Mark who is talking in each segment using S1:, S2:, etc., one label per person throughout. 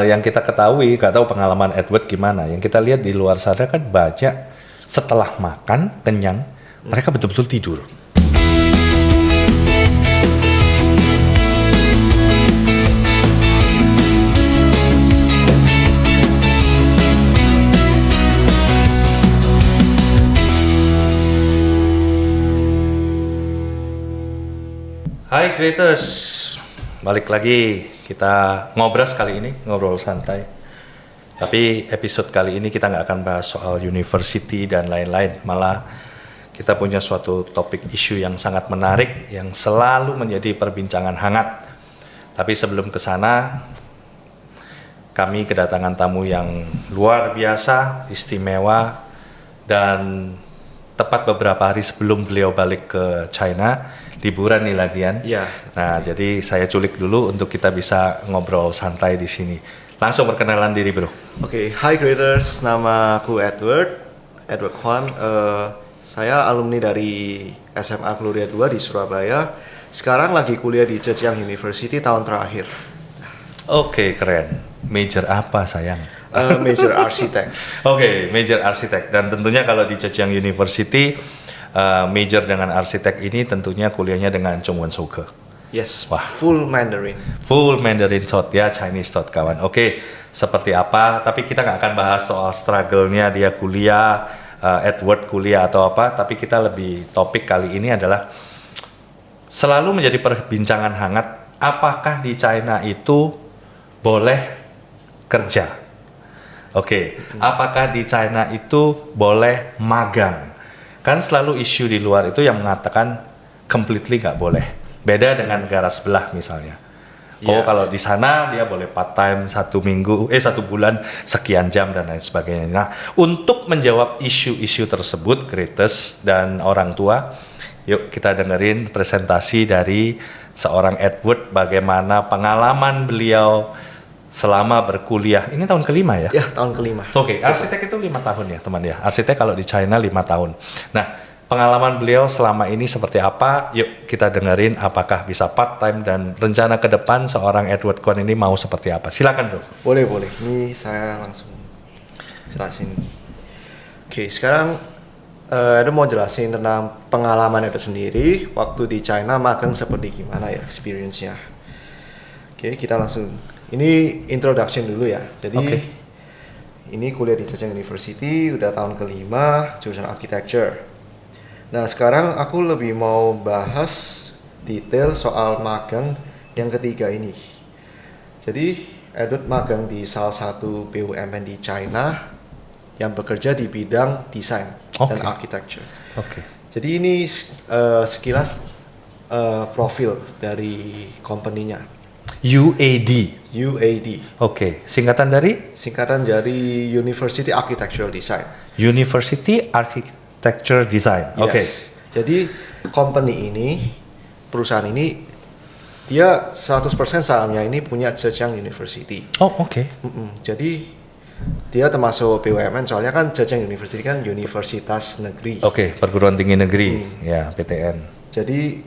S1: Yang kita ketahui, nggak tahu pengalaman Edward gimana. Yang kita lihat di luar sana kan banyak setelah makan kenyang, mereka betul-betul tidur. Hai creators, balik lagi kita ngobras kali ini, ngobrol santai. Tapi episode kali ini kita nggak akan bahas soal university dan lain-lain. Malah kita punya suatu topik isu yang sangat menarik, yang selalu menjadi perbincangan hangat. Tapi sebelum ke sana, kami kedatangan tamu yang luar biasa, istimewa, dan tepat beberapa hari sebelum beliau balik ke China, liburan nih lagian.
S2: Ya.
S1: Nah, jadi saya culik dulu untuk kita bisa ngobrol santai di sini. Langsung perkenalan diri, bro.
S2: Oke, hi creators, nama aku Edward Kwan. Saya alumni dari SMA Gloria 2 di Surabaya. Sekarang lagi kuliah di Zhejiang University tahun terakhir.
S1: Oke, keren. Major apa, sayang?
S2: Major arsitek.
S1: Oke, major arsitek. Dan tentunya kalau di Zhejiang University, major dengan arsitek ini tentunya kuliahnya dengan Zhongwen Souke.
S2: Yes,
S1: Wah.
S2: full Mandarin.
S1: Full Mandarin Thought ya, Chinese Thought kawan. Oke, seperti apa? Tapi kita nggak akan bahas soal struggle-nya dia kuliah, Edward kuliah atau apa. Tapi kita lebih topik kali ini adalah selalu menjadi perbincangan hangat. Apakah di China itu boleh kerja? Oke, apakah di China itu boleh magang? Kan selalu isu di luar itu yang mengatakan completely nggak boleh. Beda dengan negara sebelah misalnya. Oh, kalau di sana dia boleh part time 1 bulan sekian jam dan lain sebagainya. Nah, untuk menjawab isu-isu tersebut, creators dan orang tua, yuk kita dengerin presentasi dari seorang Edward, bagaimana pengalaman beliau selama berkuliah. Ini tahun kelima ya?
S2: Ya, tahun kelima.
S1: Oke, arsitek itu 5 tahun ya teman ya. Arsitek kalau di China 5 tahun. Nah, pengalaman beliau selama ini seperti apa? Yuk kita dengerin apakah bisa part time dan rencana ke depan seorang Edward Kwan ini mau seperti apa. Silakan, bro.
S2: Boleh. Ini saya langsung jelasin. Oke, sekarang Edo mau jelasin tentang pengalaman Edo sendiri waktu di China magang seperti gimana ya experience-nya. Oke, kita langsung. Ini introduction dulu ya. Jadi ini kuliah di Zhejiang University udah tahun kelima, jurusan architecture. Nah, sekarang aku lebih mau bahas detail soal magang yang ketiga ini. Jadi, Edward magang di salah satu BUMN di China yang bekerja di bidang desain dan architecture. Jadi ini sekilas profil dari company-nya.
S1: UAD. Oke, singkatan dari?
S2: Singkatan dari University Architectural Design.
S1: University Architecture Design.
S2: Yes. Jadi perusahaan ini dia 100% sahamnya ini punya Zhejiang University. Jadi dia termasuk BUMN, soalnya kan Zhejiang University kan universitas negeri.
S1: Perguruan tinggi negeri, ya PTN.
S2: Jadi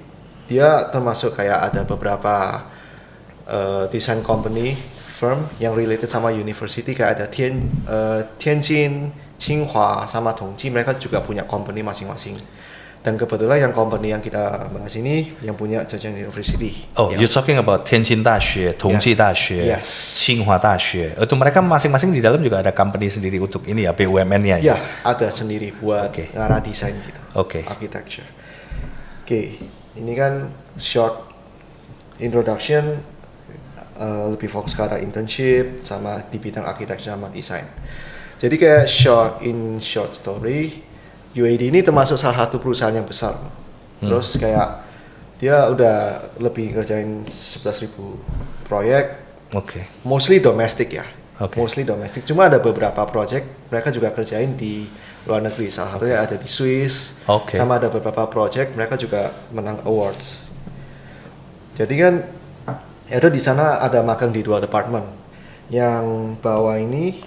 S2: dia termasuk kayak ada beberapa design company firm yang related sama university, kayak ada Tianjin, Tsinghua, sama Tongji. Mereka juga punya company masing-masing. Dan kebetulan yang company yang kita bahas ini yang punya Zhejiang University.
S1: You're talking about Tianjin Daxue, Tongji Daxue, Tsinghua Daxue. Itu mereka masing-masing di dalam juga ada company sendiri untuk ini ya, BUMN-nya ya?
S2: Ya, ada sendiri buat ngarah desain gitu. Architecture. Ini kan short introduction, lebih fokus ke arah internship sama di bidang architecture sama desain. Jadi kayak short story, UAD ini termasuk salah satu perusahaan yang besar. Terus kayak dia udah lebih ngerjain 11.000 proyek. Mostly domestic ya. Mostly domestic. Cuma ada beberapa project mereka juga kerjain di luar negeri. Salah satunya ada di Swiss. Sama ada beberapa project mereka juga menang awards. Jadi kan Edo di sana ada magang di 2 departemen. Yang bawah ini,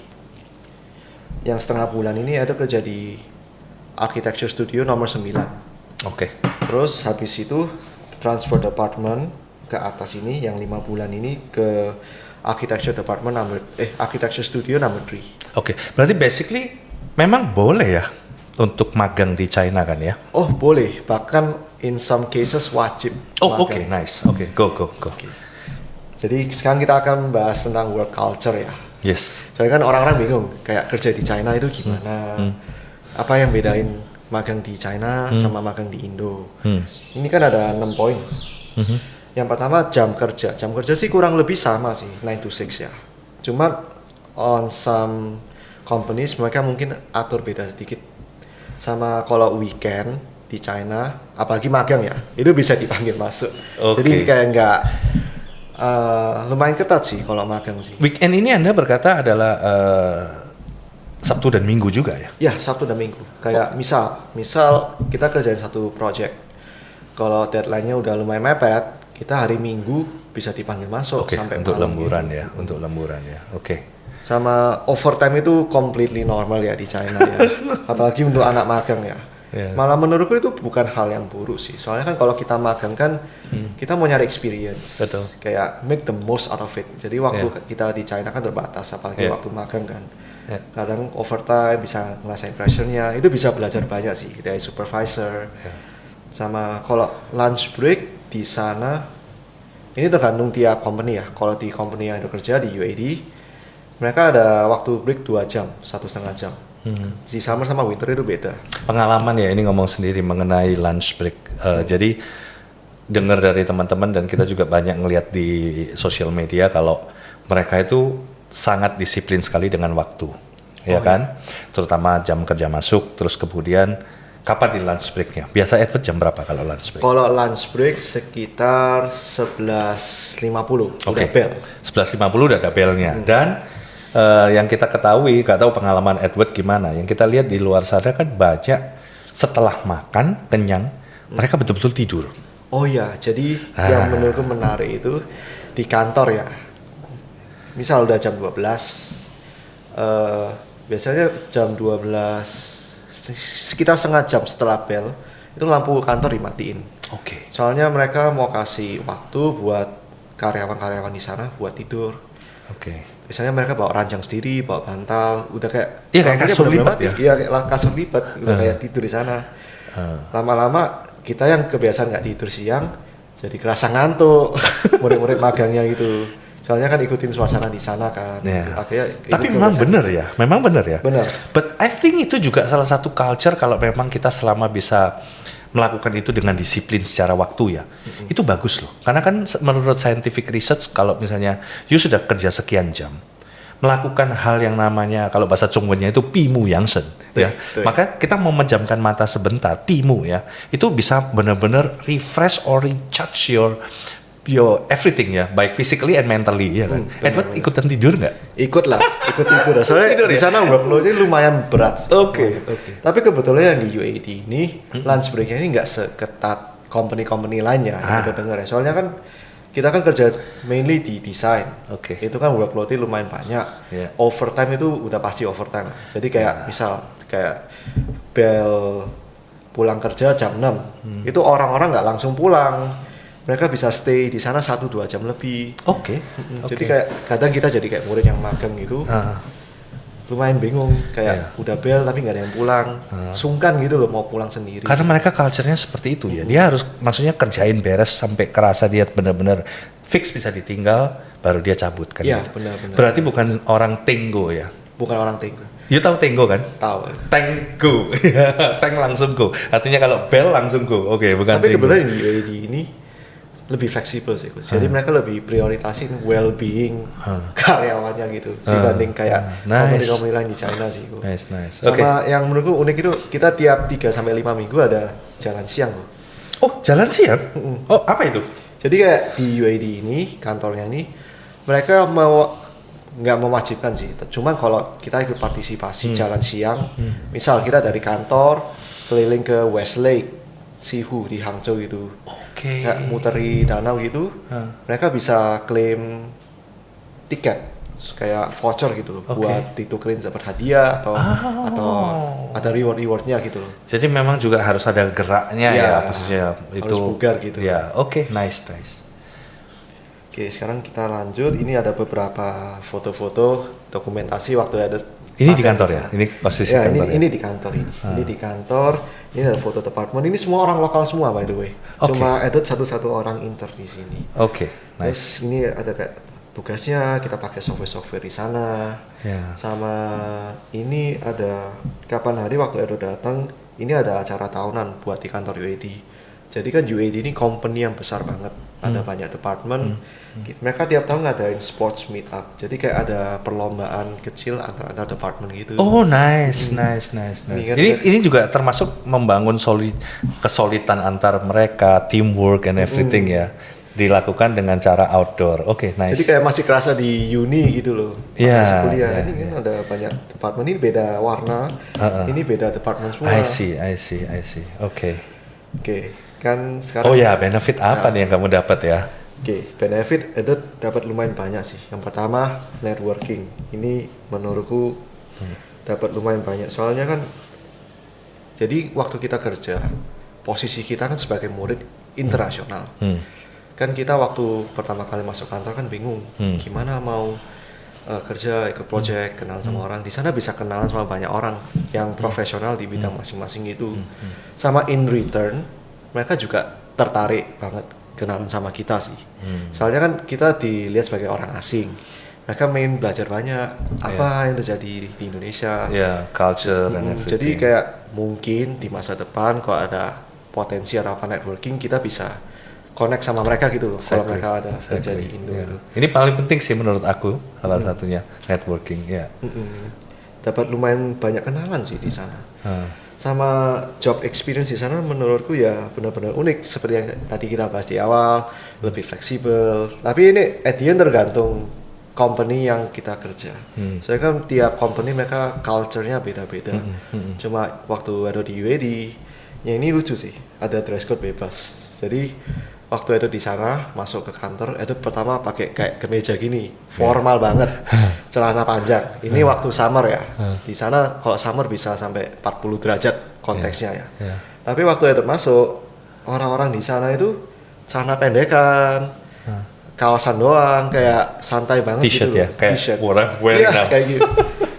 S2: yang setengah bulan ini Edo kerja di Architecture Studio nomor 9. Terus habis itu transfer department ke atas ini, yang 5 bulan ini ke architecture architecture studio number 3.
S1: Oke, berarti basically memang boleh ya untuk magang di China kan ya?
S2: Oh boleh, bahkan in some cases wajib.
S1: Oh oke, nice. Oke, go.
S2: Okay. Jadi sekarang kita akan bahas tentang work culture ya.
S1: Yes.
S2: Soalnya kan orang-orang bingung kayak kerja di China itu gimana, apa yang bedain magang di China sama magang di Indo. Ini kan ada 6 poin. Yang pertama jam kerja sih kurang lebih sama sih 9 to 6 ya. Cuma on some companies mereka mungkin atur beda sedikit. Sama kalau weekend di China, apalagi magang ya, itu bisa dipanggil masuk. Jadi kayak nggak lumayan ketat sih kalau magang sih.
S1: Weekend ini Anda berkata adalah Sabtu dan Minggu juga ya?
S2: Ya, Sabtu dan Minggu. Kayak misal kita kerjain satu project. Kalau deadline-nya udah lumayan mepet, kita hari Minggu bisa dipanggil masuk sampai
S1: untuk
S2: malam
S1: lemburan
S2: gitu.
S1: ya, untuk lemburan ya. Oke.
S2: Sama overtime itu completely normal ya di China ya. Apalagi untuk anak magang ya. Malah menurutku itu bukan hal yang buruk sih. Soalnya kan kalau kita magang kan kita mau nyari experience.
S1: Betul.
S2: Kayak make the most out of it. Jadi waktu kita di China kan terbatas, apalagi waktu magang kan. Kadang overtime bisa ngerasain pressure-nya, itu bisa belajar banyak sih dari supervisor. Sama kalau lunch break di sana, ini tergantung tiap company ya. Kalau di company yang ada kerja di UAD, mereka ada waktu break 2 jam, 1,5 jam. Di summer sama winter itu beda.
S1: Pengalaman ya, ini ngomong sendiri mengenai lunch break. Jadi dengar dari teman-teman dan kita juga banyak ngelihat di sosial media kalau mereka itu sangat disiplin sekali dengan waktu, ya kan? Terutama jam kerja masuk, terus kemudian kapan di lunch breaknya? Biasa Edward jam berapa kalau lunch break?
S2: Kalau lunch break sekitar 11.50 udah bel.
S1: 11.50 udah ada belnya. Dan yang kita ketahui, gak tahu pengalaman Edward gimana, yang kita lihat di luar sana kan banyak setelah makan, kenyang, mereka betul-betul tidur.
S2: Oh iya, jadi yang menurutku menarik itu di kantor ya. Misal udah jam 12, biasanya jam 12, sekitar setengah jam setelah bel, itu lampu kantor dimatiin.
S1: Oke.
S2: Soalnya mereka mau kasih waktu buat karyawan-karyawan di sana buat tidur.
S1: Oke.
S2: Biasanya mereka bawa ranjang sendiri, bawa bantal, udah kayak
S1: kayak kasur lipat ya?
S2: Iya, kayak kasur lipat, udah kayak tidur di sana. Lama-lama kita yang kebiasaan nggak tidur siang, jadi kerasa ngantuk, murid-murid magangnya gitu. Soalnya kan ikutin suasana di sana kan.
S1: Tapi memang benar ya,
S2: Benar.
S1: But I think itu juga salah satu culture kalau memang kita selama bisa melakukan itu dengan disiplin secara waktu ya, itu bagus loh. Karena kan menurut scientific research kalau misalnya you sudah kerja sekian jam, melakukan hal yang namanya kalau bahasa Chongwennya itu pimu yangsen ya. Maka kita memejamkan mata sebentar, pimu ya. Itu bisa benar-benar refresh or recharge your everything ya, baik physically and mentally ya kan. Edward ikutan tidur nggak?
S2: Ikut tidur. Soalnya tidur, di sana workload-nya lumayan berat.
S1: Oke.
S2: Tapi kebetulan yang di UAD ini lunch break-nya ini nggak seketat company-company lainnya yang kita dengar ya. Soalnya kan kita kan kerja mainly di desain. Itu kan workload-nya lumayan banyak. Overtime itu udah pasti overtime. Jadi kayak misal kayak bel pulang kerja jam 6. Itu orang-orang nggak langsung pulang. Mereka bisa stay di sana 1-2 jam lebih. Jadi kayak kadang kita jadi kayak murid yang magang gitu. Lumayan bingung, kayak udah bel tapi nggak ada yang pulang. Sungkan gitu loh mau pulang sendiri.
S1: Karena mereka culture-nya seperti itu ya. Dia harus maksudnya kerjain beres sampai kerasa dia benar-benar fix bisa ditinggal baru dia cabut kan.
S2: Iya,
S1: gitu.
S2: benar-benar.
S1: Berarti bukan orang Tenggo ya.
S2: Bukan orang Tenggo.
S1: You tahu Tenggo kan?
S2: Tahu.
S1: Tank go. Tank langsung go. Artinya kalau bel langsung go. Bukan
S2: tapi
S1: Tenggo.
S2: kebetulan di UAD ini lebih fleksibel sih, Jadi mereka lebih prioritasin well-being karyawannya gitu dibanding kayak company-company lain di China sih.
S1: Nice.
S2: Sama yang menurutku unik itu kita tiap 3-5 minggu ada jalan siang loh.
S1: Oh, jalan siang? Oh, apa itu?
S2: Jadi kayak di UAD ini kantornya ini mereka nggak mewajibkan sih. Cuman kalau kita ikut partisipasi jalan siang, misal kita dari kantor keliling ke Westlake, Sihu di Hangzhou gitu. Kayak muteri danau gitu, mereka bisa klaim tiket kayak voucher gitu loh, buat ditukerin dapat hadiah atau ada rewardnya gitu loh.
S1: Jadi memang juga harus ada geraknya ya maksudnya
S2: harus bugar gitu.
S1: Ya, nice.
S2: Oke, sekarang kita lanjut. Ini ada beberapa foto-foto dokumentasi waktu ada.
S1: Ini di kantor ya? Ini posisi
S2: ya,
S1: kantor
S2: ini di kantor ini. Ini di kantor. Ini ada foto department. Ini semua orang lokal semua by the way. Cuma edit satu-satu orang intern di sini.
S1: Nice.
S2: Terus ini ada kayak tugasnya, kita pakai software di sana. Sama ini ada kapan hari waktu Edo datang, ini ada acara tahunan buat di kantor UAD. Jadi kan UAD ini company yang besar banget, ada banyak departemen. Mereka tiap tahun ngadain sports meet up. Jadi kayak ada perlombaan kecil antar departemen gitu.
S1: Oh, nice. Ini juga termasuk membangun kesolidan antar mereka, teamwork and everything ya. Dilakukan dengan cara outdoor. Nice.
S2: Jadi kayak masih kerasa di uni gitu loh. Masih kuliah. Ini kan ada banyak departemen, ini beda warna. Ini beda departemen semua.
S1: I see. Oke,
S2: kan sekarang.
S1: Benefit apa nih yang kamu dapat ya?
S2: Benefit Edit dapat lumayan banyak sih. Yang pertama networking. Ini menurutku dapat lumayan banyak. Soalnya kan, jadi waktu kita kerja, posisi kita kan sebagai murid internasional. Kan kita waktu pertama kali masuk kantor kan bingung, gimana mau kerja ikut project, kenal sama orang. Di sana bisa kenalan sama banyak orang yang profesional di bidang masing-masing gitu. Sama in return, mereka juga tertarik banget kenalan sama kita sih. Soalnya kan kita dilihat sebagai orang asing. Mereka main belajar banyak apa yang terjadi di Indonesia.
S1: Culture and everything.
S2: Jadi kayak mungkin di masa depan kalau ada potensi atau apa networking, kita bisa connect sama mereka gitu loh. Kalau mereka ada kerja di Indo gitu.
S1: Ini paling penting sih menurut aku, salah satunya networking
S2: Dapat lumayan banyak kenalan sih di sana. Sama job experience di sana menurutku ya benar-benar unik, seperti yang tadi kita bahas di awal, lebih fleksibel. Tapi ini at the end tergantung company yang kita kerja. Soalnya kan tiap company mereka culture-nya beda-beda. Cuma waktu ada di UAD, ya ini lucu sih, ada dress code bebas. Jadi waktu itu di sana masuk ke kantor, itu pertama pakai kayak kemeja gini, formal banget, celana panjang. Ini waktu summer ya. Di sana kalau summer bisa sampai 40 derajat konteksnya ya. Tapi waktu itu masuk, orang-orang di sana itu celana pendekan, kawasan doang, kayak santai banget
S1: T-shirt
S2: gitu.
S1: Ya, kayak
S2: T-shirt.
S1: wearing now.
S2: Kayak gitu.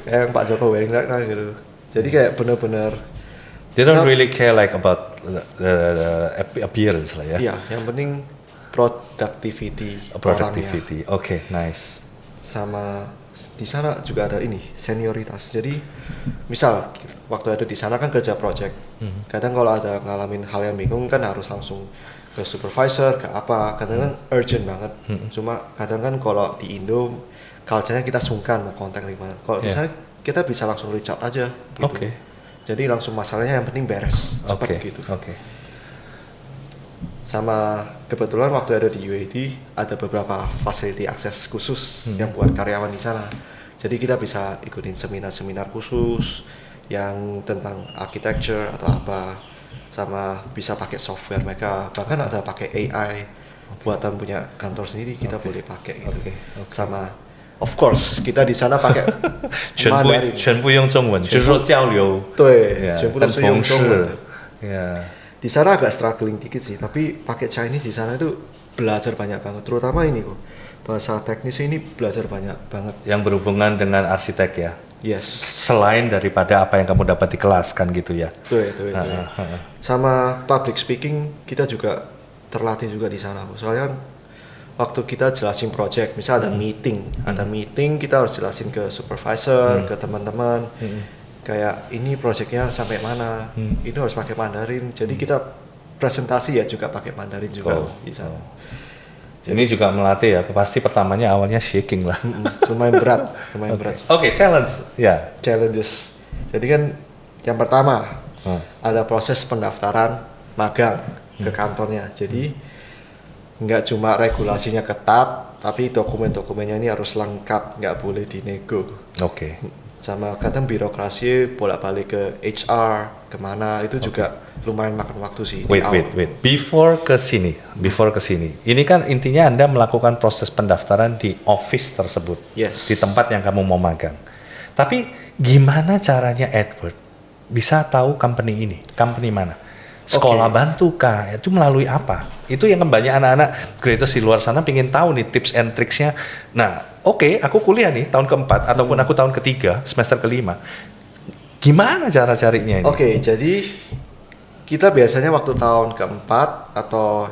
S2: Kayak Pak Joko wearing now gitu. Jadi kayak bener-bener
S1: they don't really care like about the appearance lah ya.
S2: Iya, yang penting productivity.
S1: Nice.
S2: Sama di sana juga ada ini senioritas. Jadi misal waktu ada di sana kan kerja project. Kadang kalau ada ngalamin hal yang bingung kan harus langsung ke supervisor, ke apa. Kadang kan urgent banget. Cuma kadang kan kalau di Indo culture-nya kita sungkan mau kontak di mana. Kalau di sana kita bisa langsung reach out aja gitu. Jadi langsung masalahnya yang penting beres cepat gitu. Sama kebetulan waktu ada di UAD ada beberapa facility akses khusus yang buat karyawan di sana. Jadi kita bisa ikutin seminar-seminar khusus yang tentang architecture atau apa, sama bisa pakai software mereka. Bahkan ada pakai AI buatan punya kantor sendiri kita boleh pakai gitu. Sama of course, kita di sana pakai Mandarin.
S1: 全部用中文，就是说交流。
S2: 对，全部都是用中文。
S1: Yeah.
S2: Di sana agak struggling dikit sih, tapi pakai Chinese di sana itu belajar banyak banget. Terutama ini kok, bahasa teknisnya ini belajar banyak banget.
S1: Yang berhubungan dengan arsitek ya?
S2: Yes.
S1: Selain daripada apa yang kamu dapat di kelas kan gitu ya?
S2: Tuh. Sama public speaking, kita juga terlatih juga di sana. Soalnya waktu kita jelasin project, misal ada meeting, kita harus jelasin ke supervisor, ke teman-teman, kayak ini projectnya sampai mana, ini harus pakai Mandarin, jadi kita presentasi ya juga pakai Mandarin juga di sana.
S1: Ini juga melatih ya, pasti pertamanya awalnya shaking lah.
S2: Lumayan berat.
S1: Challenge.
S2: Challenges. Jadi kan yang pertama ada proses pendaftaran magang ke kantornya, jadi nggak cuma regulasinya ketat, tapi dokumen-dokumennya ini harus lengkap, nggak boleh dinego. Sama kadang birokrasi bolak-balik ke HR, kemana, itu juga lumayan makan waktu sih.
S1: Wait. Before ke sini. Ini kan intinya Anda melakukan proses pendaftaran di office tersebut.
S2: Yes.
S1: Di tempat yang kamu mau magang. Tapi gimana caranya Edward bisa tahu company ini? Company mana? Sekolah bantu kah? Itu melalui apa? Itu yang banyak anak-anak greatest di luar sana pengen tahu nih tips and tricksnya. Nah, aku kuliah nih tahun keempat ataupun aku tahun ketiga, semester kelima. Gimana cara carinya ini?
S2: Jadi kita biasanya waktu tahun keempat atau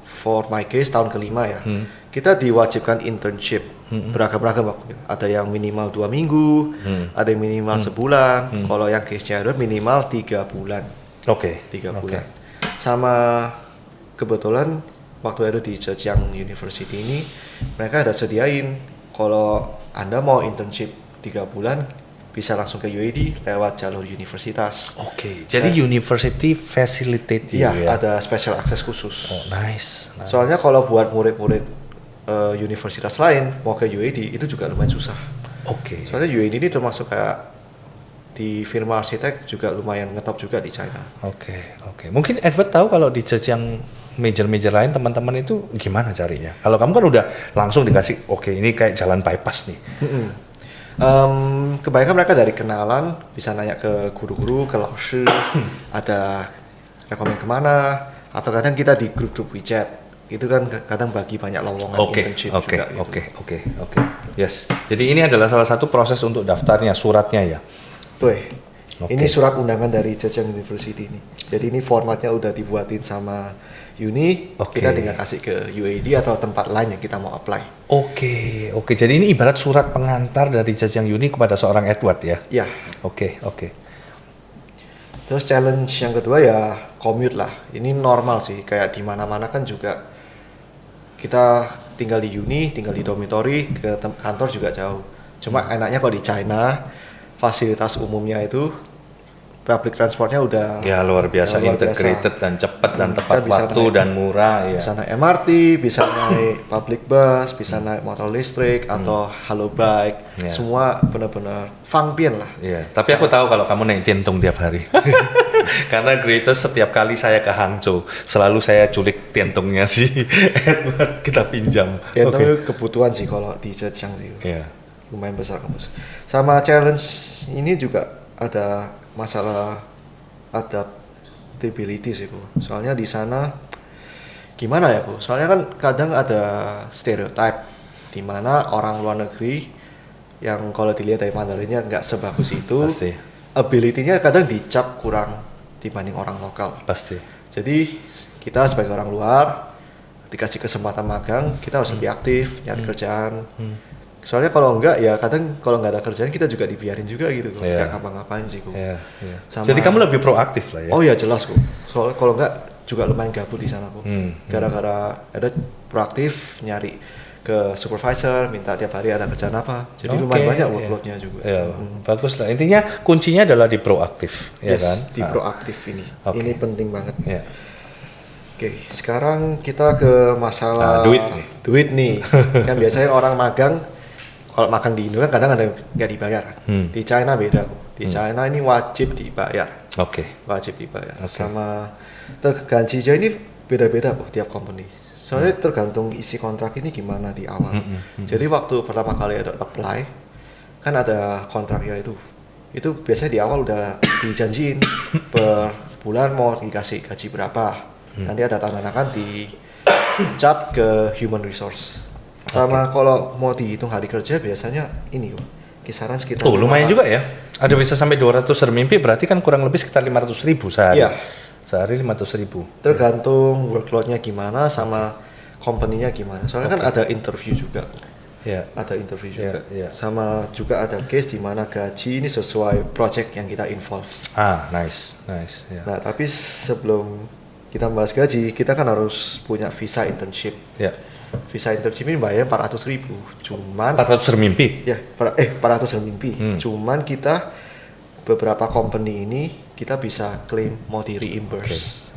S2: for my case tahun kelima ya, kita diwajibkan internship beragam-ragam waktu. Ada yang minimal 2 minggu, ada yang minimal sebulan. Kalau yang case-nya minimal 3 bulan. 3 bulan. Sama kebetulan waktu itu di Zhejiang University ini mereka ada sediain kalau Anda mau internship 3 bulan bisa langsung ke UAD lewat jalur universitas.
S1: Jadi university facilitate
S2: ya? Ada special access khusus.
S1: Nice.
S2: Soalnya kalau buat murid-murid universitas lain mau ke UAD itu juga lumayan susah. Soalnya UAD ini termasuk kayak di firma arsitek juga lumayan ngetop juga di China.
S1: Mungkin Edward tahu kalau di Zhejiang major-major lain teman-teman itu gimana carinya? Kalau kamu kan udah langsung dikasih, ini kayak jalan bypass nih.
S2: Kebanyakan mereka dari kenalan bisa nanya ke guru-guru, ke laoshi, ada rekomen kemana, atau kadang kita di grup-grup WeChat itu kan kadang bagi banyak lowongan internship juga.
S1: Yes. Jadi ini adalah salah satu proses untuk daftarnya, suratnya ya.
S2: Ini surat undangan dari Zhejiang University ini. Jadi ini formatnya udah dibuatin sama Uni, kita tinggal kasih ke UAD atau tempat lain yang kita mau apply.
S1: Jadi ini ibarat surat pengantar dari Zhejiang Uni kepada seorang Edward ya?
S2: Ya. Terus challenge yang kedua ya commute lah. Ini normal sih, kayak di mana-mana kan juga kita tinggal di Uni, tinggal di dormitory, ke kantor juga jauh. Cuma enaknya kalau di China, fasilitas umumnya itu public transportnya udah
S1: luar biasa integrated dan cepat dan tepat waktu dan murah ya.
S2: Bisa naik MRT, bisa naik public bus, bisa naik motor listrik atau halo bike. Semua benar-benar fangpian lah.
S1: Tapi aku tahu kalau kamu naik Tiantung tiap hari. Karena greatest setiap kali saya ke Hangzhou selalu saya culik Tiantungnya si Edward, kita pinjam.
S2: Tiantung itu kebutuhan sih kalau di Zhejiang sih. Lumayan besar kampus. Sama challenge ini juga ada masalah adaptability sih Bu. Soalnya di sana gimana ya Bu? Soalnya kan kadang ada stereotype di mana orang luar negeri yang kalau dilihat dari Mandarinnya nggak sebagus itu.
S1: Pasti.
S2: Ability-nya kadang dicap kurang dibanding orang lokal.
S1: Pasti.
S2: Jadi kita sebagai orang luar dikasih kesempatan magang, kita harus lebih aktif nyari kerjaan. Soalnya kalau enggak ya kadang kalau nggak ada kerjaan kita juga dibiarin juga gitu kok. Nggak ngapa-ngapain sih kok.
S1: Jadi kamu lebih proaktif lah ya?
S2: Oh ya jelas kok. Soalnya kalau enggak juga lumayan gabut di sana kok. Gara-gara ada proaktif nyari ke supervisor, minta tiap hari ada kerjaan apa. Jadi lumayan banyak workload-nya juga.
S1: Bagus lah. Intinya kuncinya adalah di proaktif, ya kan?
S2: Di proaktif ini. Ini penting banget. Sekarang kita ke masalah duit nih. Kan biasanya orang magang kalau magang di Indo kan kadang ada nggak dibayar. Di China beda kok. Di China ini wajib dibayar. Wajib dibayar. Sama gajinya ini beda-beda kok tiap company. Soalnya tergantung isi kontrak ini gimana di awal. Jadi waktu pertama kali ada apply kan ada kontraknya itu. Itu biasanya di awal udah dijanjiin per bulan mau dikasih gaji berapa. Nanti ada tanda tangan di cap ke human resource. Sama kalau mau dihitung hari kerja biasanya ini kisaran sekitar
S1: lumayan juga ya. Ada bisa sampai 200 renminbi berarti kan kurang lebih sekitar 500.000 sehari. Sehari 500.000.
S2: Tergantung workloadnya gimana sama company-nya gimana. Soalnya kan ada interview juga. Ada interview juga. Sama juga ada case di mana gaji ini sesuai project yang kita involve.
S1: Nice.
S2: Nah, tapi sebelum kita bahas gaji, kita kan harus punya visa internship. Visa internship ini bayar 400.000. Cuman
S1: 400 renminbi?
S2: 400 renminbi. Cuman kita beberapa company ini kita bisa klaim mau di reimburse.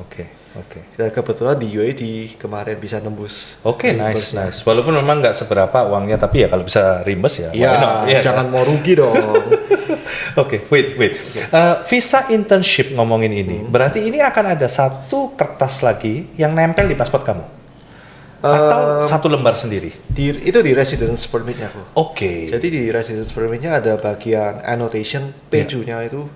S2: Dan kebetulan di UAD kemarin bisa nembus.
S1: Nice. Walaupun memang nggak seberapa uangnya, tapi ya kalau bisa reimburse ya.
S2: Jangan mau rugi dong.
S1: Wait. Visa internship ngomongin ini, berarti ini akan ada satu kertas lagi yang nempel di paspor kamu? Atau satu lembar sendiri?
S2: Itu di residence permit-nya kok. Jadi di residence permit-nya ada bagian annotation, pejunya itu.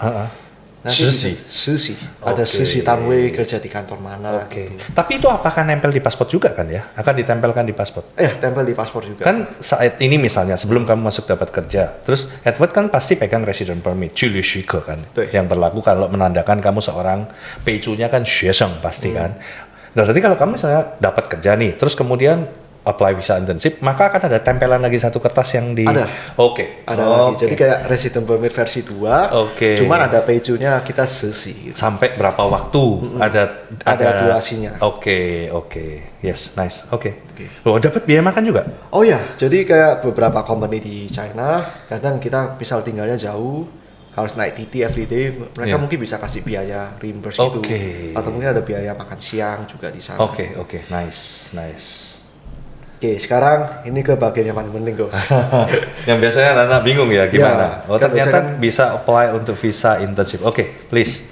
S2: Sisi. Ada sisi Tanwei kerja di kantor mana.
S1: Gitu. Tapi itu apakah nempel di paspor juga kan ya? Akan ditempelkan di paspor?
S2: Tempel di paspor juga.
S1: Kan saat ini misalnya sebelum kamu masuk dapat kerja, terus Edward kan pasti pegang resident permit, 居留许可 kan, yang berlaku kalau menandakan kamu seorang 备注nya kan 学生 pasti kan. Nah, berarti kalau kamu misalnya dapat kerja nih, terus kemudian apply visa internship, maka akan ada tempelan lagi satu kertas yang di...
S2: Ada.
S1: Ada
S2: lagi. Jadi kayak resident permit versi 2, cuman ada pejunya kita sesi. Gitu.
S1: Sampai berapa waktu ada
S2: durasinya.
S1: Oke. Yes, nice. Oke. Loh, dapat biaya makan juga?
S2: Oh ya, jadi kayak beberapa company di China, kadang kita misal tinggalnya jauh, harus naik TT everyday, mereka mungkin bisa kasih biaya reimburse itu. Atau mungkin ada biaya makan siang juga di sana.
S1: Oke. Nice.
S2: Oke, sekarang ini ke bagian yang paling penting kok.
S1: Yang biasanya anak-anak bingung ya gimana?
S2: Kan
S1: ternyata bisa apply untuk visa internship. Oke, please.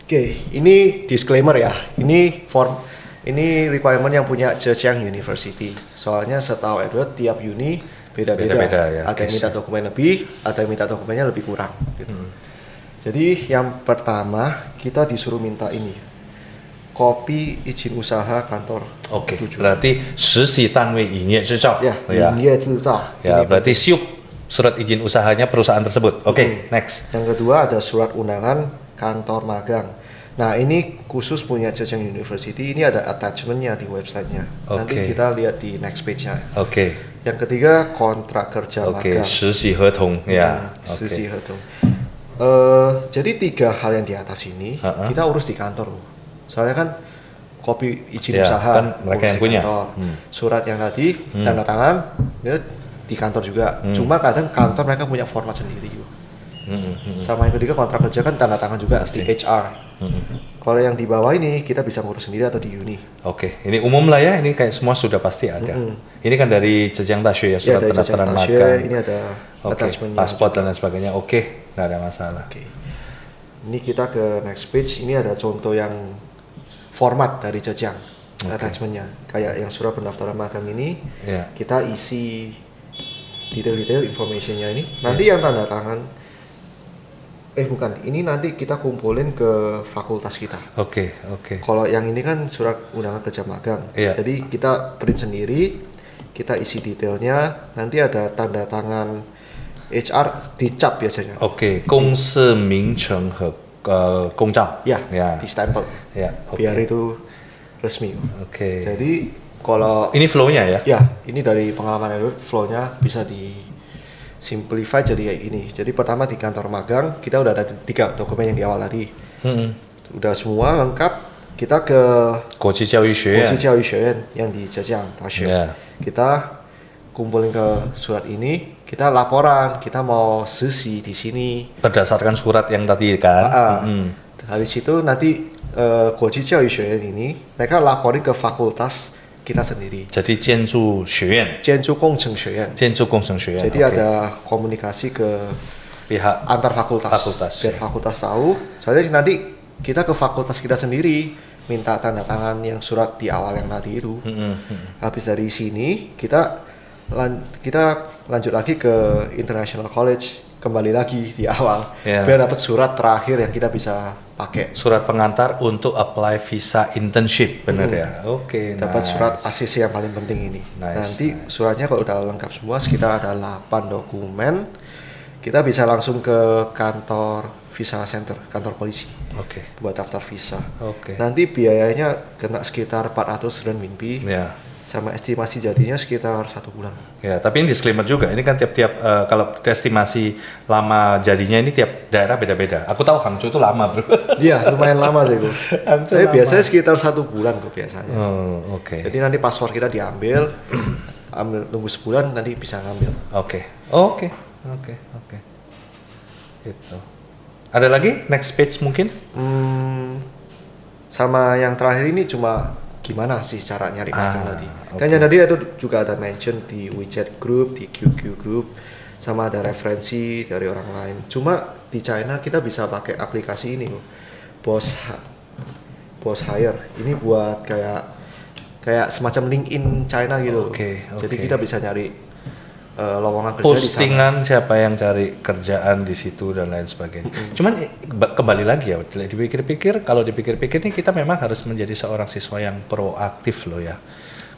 S2: Oke, ini disclaimer ya. Ini requirement yang punya Zhejiang University. Soalnya setahu Edward tiap uni beda-beda ya. Ada yang minta dokumen lebih, ada yang minta dokumennya lebih kurang. Gitu. Jadi yang pertama kita disuruh minta ini. Kopi izin usaha kantor.
S1: Oke. Berarti 实习单位营业执照.
S2: Ya. 营业执照.
S1: Ya, berarti SIUP, surat izin usahanya perusahaan tersebut. Oke, next.
S2: Yang kedua ada surat undangan kantor magang. Nah, ini khusus punya Zhejiang University. Ini ada attachment-nya di website-nya. Nanti kita lihat di next page-nya. Yang ketiga kontrak kerja magang.
S1: 实习合同. Ya.
S2: 实习合同. Jadi 3 hal yang di atas ini kita urus di kantor. Soalnya kan kopi izin usaha
S1: kan mereka yang punya.
S2: Surat yang tadi tanda tangan di kantor juga. Cuma kadang kantor mereka punya format sendiri. Sama yang ketiga kontrak kerja kan tanda tangan juga di HR. Kalau yang di bawah ini kita bisa ngurus sendiri atau di uni.
S1: Oke, ini umum lah ya. Ini kayak semua sudah pasti ada. Ini kan dari Zhejiang Daxue ya, surat pendaftaran magang.
S2: Ini ada attachment
S1: paspor dan lain sebagainya. Oke, nggak ada masalah.
S2: Ini kita ke next page. Ini ada contoh yang format dari Zhejiang attachment-nya. Kayak yang surat pendaftaran magang ini, kita isi detail-detail information-nya ini. Nanti yang tanda tangan, ini nanti kita kumpulin ke fakultas kita.
S1: Oke.
S2: Kalau yang ini kan surat undangan kerja magang. Jadi kita print sendiri, kita isi detailnya, nanti ada tanda tangan HR dicap biasanya.
S1: Oke, 公司名称和公照.
S2: Di stempel. Biar itu resmi. Jadi kalau
S1: ini flow-nya ya?
S2: Ya, ini dari pengalaman Edward, flow-nya bisa di simplify jadi kayak ini. Jadi pertama di kantor magang kita udah ada 3 dokumen yang di awal tadi. Udah semua lengkap. Kita ke
S1: 国际教育学院
S2: yang di Zhejiang Daxue. Kita kumpulin ke surat ini. Kita laporan, kita mau sesi di sini.
S1: Berdasarkan surat yang tadi kan.
S2: Dari situ nanti Guoji Jiao Yu Xue Yuan ini mereka laporin ke fakultas kita sendiri.
S1: Jadi 建筑学院.
S2: 建筑工程学院.
S1: 建筑工程学院.
S2: Jadi ada komunikasi ke
S1: pihak
S2: antar fakultas. Biar fakultas tahu. Soalnya nanti kita ke fakultas kita sendiri minta tanda tangan yang surat di awal yang tadi itu. Habis dari sini kita lanjut lagi ke International College, kembali lagi di awal biar dapat surat terakhir yang kita bisa pakai.
S1: Surat pengantar untuk apply visa internship, benar ya?
S2: Dapat surat ACC yang paling penting ini. Nanti suratnya kalau udah lengkap semua, sekitar ada 8 dokumen, kita bisa langsung ke kantor visa center, kantor polisi. Buat daftar visa. Nanti biayanya kena sekitar 400 renminbi. Sama estimasi jadinya sekitar 1 bulan.
S1: Ya, tapi ini disclaimer juga. Ini kan tiap-tiap kalau estimasi lama jadinya ini tiap daerah beda-beda. Aku tahu Hangzhou itu lama, bro.
S2: Iya, lumayan lama sih, bro. Tapi biasanya sekitar 1 bulan kok biasanya. Jadi nanti paspor kita diambil, nunggu sebulan nanti bisa ngambil.
S1: Oke. Gitu. Ada lagi next page mungkin?
S2: Sama yang terakhir ini cuma gimana sih cara nyari magang tadi. Kan yang tadi itu juga ada mention di WeChat group, di QQ group, sama ada referensi dari orang lain. Cuma di China kita bisa pakai aplikasi ini loh, Boss Hire. Ini buat kayak semacam LinkedIn China gitu. Jadi kita bisa nyari lowongan kerja
S1: postingan di sana. Siapa yang cari kerjaan di situ dan lain sebagainya. Cuman kembali lagi ya, dipikir-pikir kalau dipikir-pikir nih kita memang harus menjadi seorang siswa yang proaktif loh ya.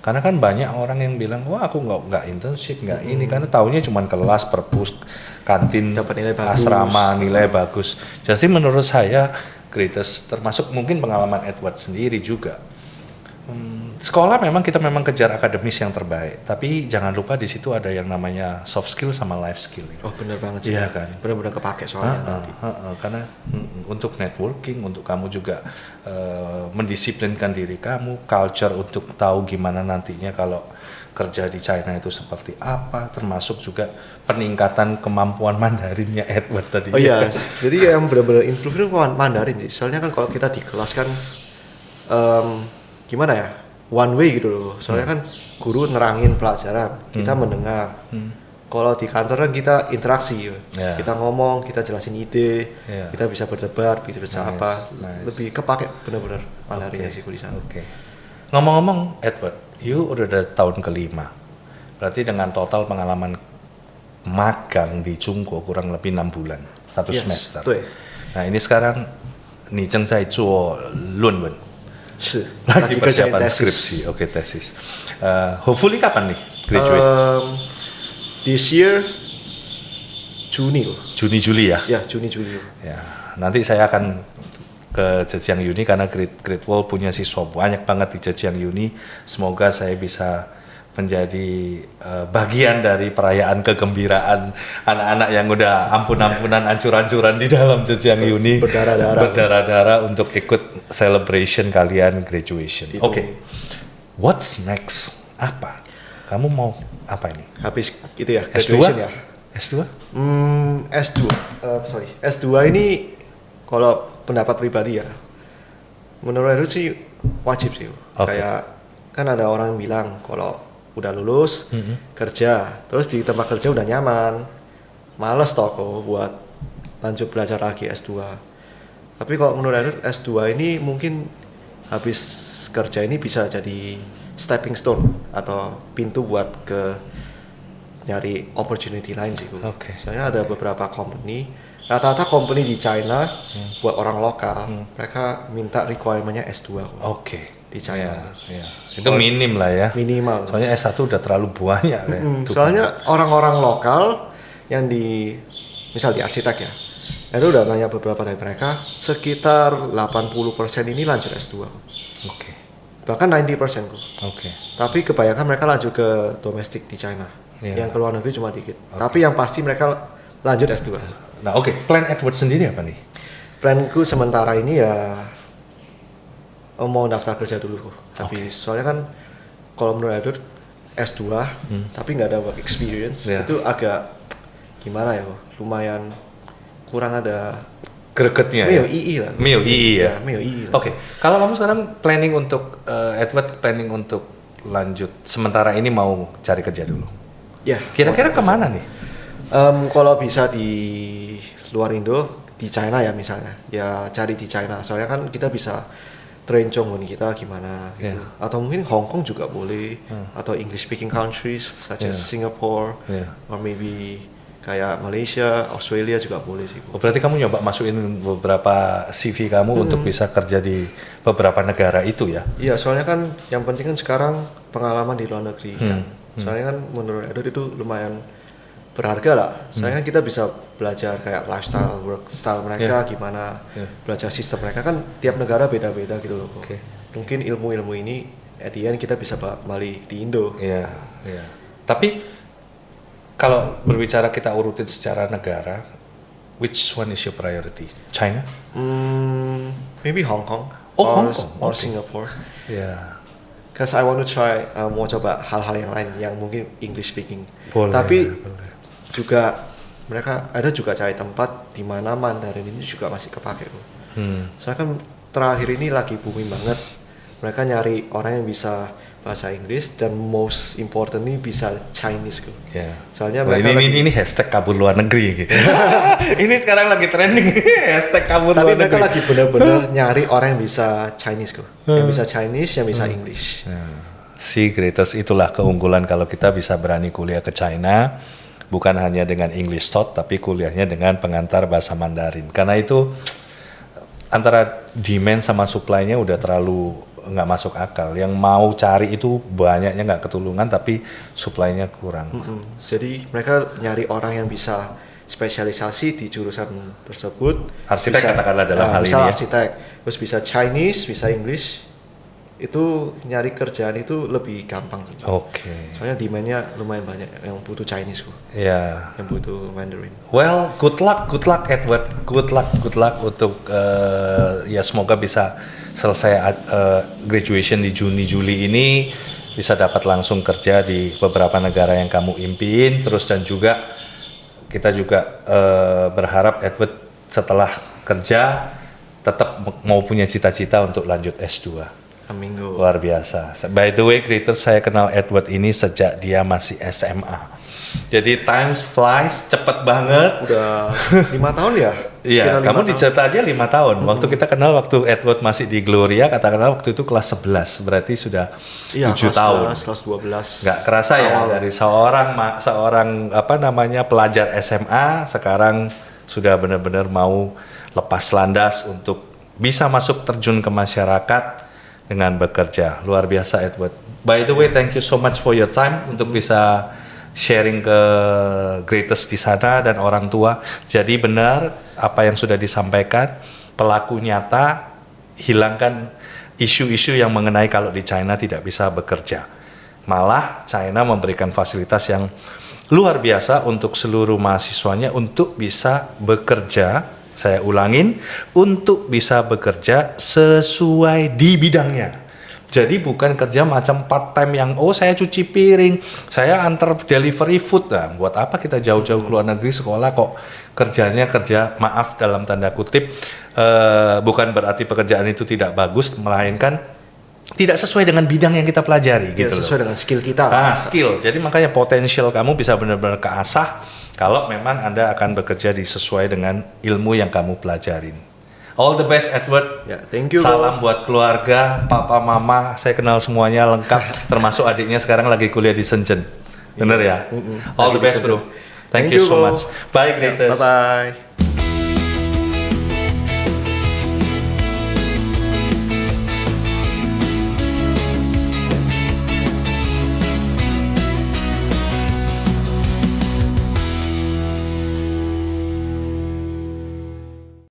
S1: Karena kan banyak orang yang bilang, wah aku nggak internship, nggak ini, karena taunya cuma kelas, perpus, kantin, asrama, nilai bagus. Jadi menurut saya, greatest, termasuk mungkin pengalaman Edward sendiri juga. Sekolah memang kita kejar akademis yang terbaik, tapi jangan lupa di situ ada yang namanya soft skill sama life skill.
S2: Oh benar banget sih.
S1: Iya kan.
S2: Benar-benar kepake soalnya.
S1: Karena untuk networking, untuk kamu juga mendisiplinkan diri kamu, culture untuk tahu gimana nantinya kalau kerja di China itu seperti apa, termasuk juga peningkatan kemampuan Mandarinnya Edward tadi.
S2: Oh iya, jadi yang benar-benar improve itu Mandarin sih. Soalnya kan kalau kita di kelas kan gimana ya, one way gitu loh. Soalnya kan guru nerangin pelajaran, kita mendengar. Kalau di kantor kan kita interaksi, kita ngomong, kita jelasin ide, kita bisa berdebat, bisa apa, lebih kepake benar-benar Mandarinnya sih di sana.
S1: Ngomong-ngomong Edward, you udah tahun kelima, berarti dengan total pengalaman magang di Chungko kurang lebih 6 bulan, 1 semester. Nah ini sekarang ni正在做论文。lagi persiapan skripsi, tesis. Hopefully kapan nih graduate?
S2: This year Juni
S1: Juli ya?
S2: Ya Juni.
S1: Ya, nanti saya akan ke Zhejiang Uni karena Great Wall punya siswa banyak banget di Zhejiang Uni. Semoga saya bisa menjadi bagian dari perayaan kegembiraan anak-anak yang udah ampun-ampunan ancur-ancuran di dalam Zhejiang Uni berdarah-darah untuk ikut celebration kalian graduation. Oke. What's next? Apa? Kamu mau apa ini?
S2: Habis itu ya, graduation ya.
S1: S2?
S2: S2 ini kalau pendapat pribadi ya, menurut aku sih wajib sih. Kayak kan ada orang yang bilang kalau udah lulus kerja, terus di tempat kerja udah nyaman, males toko buat lanjut belajar lagi S2. Tapi kalau menurut aku S2 ini mungkin habis kerja ini bisa jadi stepping stone atau pintu buat ke nyari opportunity lain sih. Soalnya ada beberapa company, rata-rata company di China buat orang lokal, mereka minta requirement-nya S2 di China.
S1: Itu minim lah ya.
S2: Minimal.
S1: Soalnya S1 udah terlalu banyak ya.
S2: Soalnya orang-orang lokal yang misal di arsitek ya, itu udah tanya beberapa dari mereka, sekitar 80% ini lanjut S2. Bahkan 90% kok. Tapi kebanyakan mereka lanjut ke domestik di China. Yang ke luar negeri cuma dikit. Tapi yang pasti mereka lanjut S2.
S1: Nah plan Edward sendiri apa nih?
S2: Planku sementara ini ya mau daftar kerja dulu. Tapi soalnya kan kalau menurut Edward S2 tapi nggak ada work experience itu agak gimana ya, lumayan kurang ada
S1: gregetnya
S2: ya.
S1: MIUI ya. Kalau kamu sekarang planning untuk Edward planning untuk lanjut sementara ini mau cari kerja dulu.
S2: Ya.
S1: Kira-kira kemana nih?
S2: Kalau bisa di luar Indo, di China ya misalnya, ya cari di China. Soalnya kan kita bisa train Chonggun kita gimana gitu. Atau mungkin Hong Kong juga boleh, atau English speaking countries such as Singapore, or maybe kayak Malaysia, Australia juga boleh sih.
S1: Berarti kamu nyoba masukin beberapa CV kamu untuk bisa kerja di beberapa negara itu ya?
S2: Iya, soalnya kan yang penting kan sekarang pengalaman di luar negeri kan. Soalnya kan menurut Edward itu lumayan berharga lah. Soalnya kita bisa belajar kayak lifestyle, work style mereka gimana, belajar sistem mereka kan tiap negara beda-beda gitu loh. Mungkin ilmu-ilmu ini at the end kita bisa balik di Indo.
S1: Iya. Tapi kalau berbicara kita urutin secara negara, which one is your priority? China?
S2: Maybe Hong Kong.
S1: Hong Kong
S2: or Singapore. Cause I want to try mau coba hal-hal yang lain yang mungkin English speaking. Tapi juga mereka ada juga cari tempat di mana Mandarin ini juga masih kepake kok. Soalnya kan terakhir ini lagi booming banget. Mereka nyari orang yang bisa bahasa Inggris dan most importantly bisa Chinese kok. Soalnya mereka
S1: ini hashtag kabur luar negeri. Ini sekarang lagi trending hashtag kabur luar negeri.
S2: Tapi mereka lagi benar-benar nyari orang yang bisa Chinese kok. Yang bisa Chinese, yang bisa English.
S1: Si Greatest, itulah keunggulan kalau kita bisa berani kuliah ke China, bukan hanya dengan English Talk, tapi kuliahnya dengan pengantar bahasa Mandarin. Karena itu antara demand sama supply-nya udah terlalu nggak masuk akal. Yang mau cari itu banyaknya nggak ketulungan, tapi supply-nya kurang.
S2: Jadi mereka nyari orang yang bisa spesialisasi di jurusan tersebut.
S1: Arsitek
S2: bisa,
S1: katakanlah dalam hal ini ya.
S2: Arsitek, terus bisa Chinese, bisa English. Itu nyari kerjaan itu lebih gampang.
S1: Oke.
S2: Soalnya demand-nya lumayan banyak yang butuh Chinese kok.
S1: Ya.
S2: Yang butuh Mandarin.
S1: Well, good luck Edward. Good luck untuk ya semoga bisa selesai graduation di Juni-Juli ini, bisa dapat langsung kerja di beberapa negara yang kamu impiin. Terus dan juga kita juga berharap Edward setelah kerja tetap mau punya cita-cita untuk lanjut S2.
S2: Minggu.
S1: Luar biasa. By the way, Greatest, saya kenal Edward ini sejak dia masih SMA. Jadi time flies, cepet banget.
S2: Udah 5 tahun ya?
S1: Iya, kamu dicetak aja 5 tahun. Waktu kita kenal, waktu Edward masih di Gloria, katakanlah waktu itu kelas 11, berarti sudah 7 tahun.
S2: Kelas 12.
S1: Nggak kerasa ya, dari seorang pelajar SMA, sekarang sudah benar-benar mau lepas landas untuk bisa masuk terjun ke masyarakat dengan bekerja. Luar biasa Edward. By the way, thank you so much for your time untuk bisa sharing ke Greatest di sana dan orang tua. Jadi benar apa yang sudah disampaikan, pelaku nyata, hilangkan isu-isu yang mengenai kalau di China tidak bisa bekerja. Malah China memberikan fasilitas yang luar biasa untuk seluruh mahasiswanya untuk bisa bekerja. Saya ulangin, untuk bisa bekerja sesuai di bidangnya. Jadi bukan kerja macam part time yang saya cuci piring, saya antar delivery food. Nah, buat apa kita jauh-jauh ke luar negeri sekolah kok kerjanya kerja, maaf dalam tanda kutip, bukan berarti pekerjaan itu tidak bagus, melainkan tidak sesuai dengan bidang yang kita pelajari gitu.
S2: Sesuai dengan skill kita.
S1: Skill. Jadi makanya potensial kamu bisa benar-benar keasah kalau memang Anda akan bekerja sesuai dengan ilmu yang kamu pelajarin. All the best Edward.
S2: Ya, thank you.
S1: Salam buat keluarga, papa, mama, saya kenal semuanya lengkap, termasuk adiknya sekarang lagi kuliah di Shenzhen. Bener ya? All the best bro. Thank you so much. Bye Greatest.
S2: Bye bye.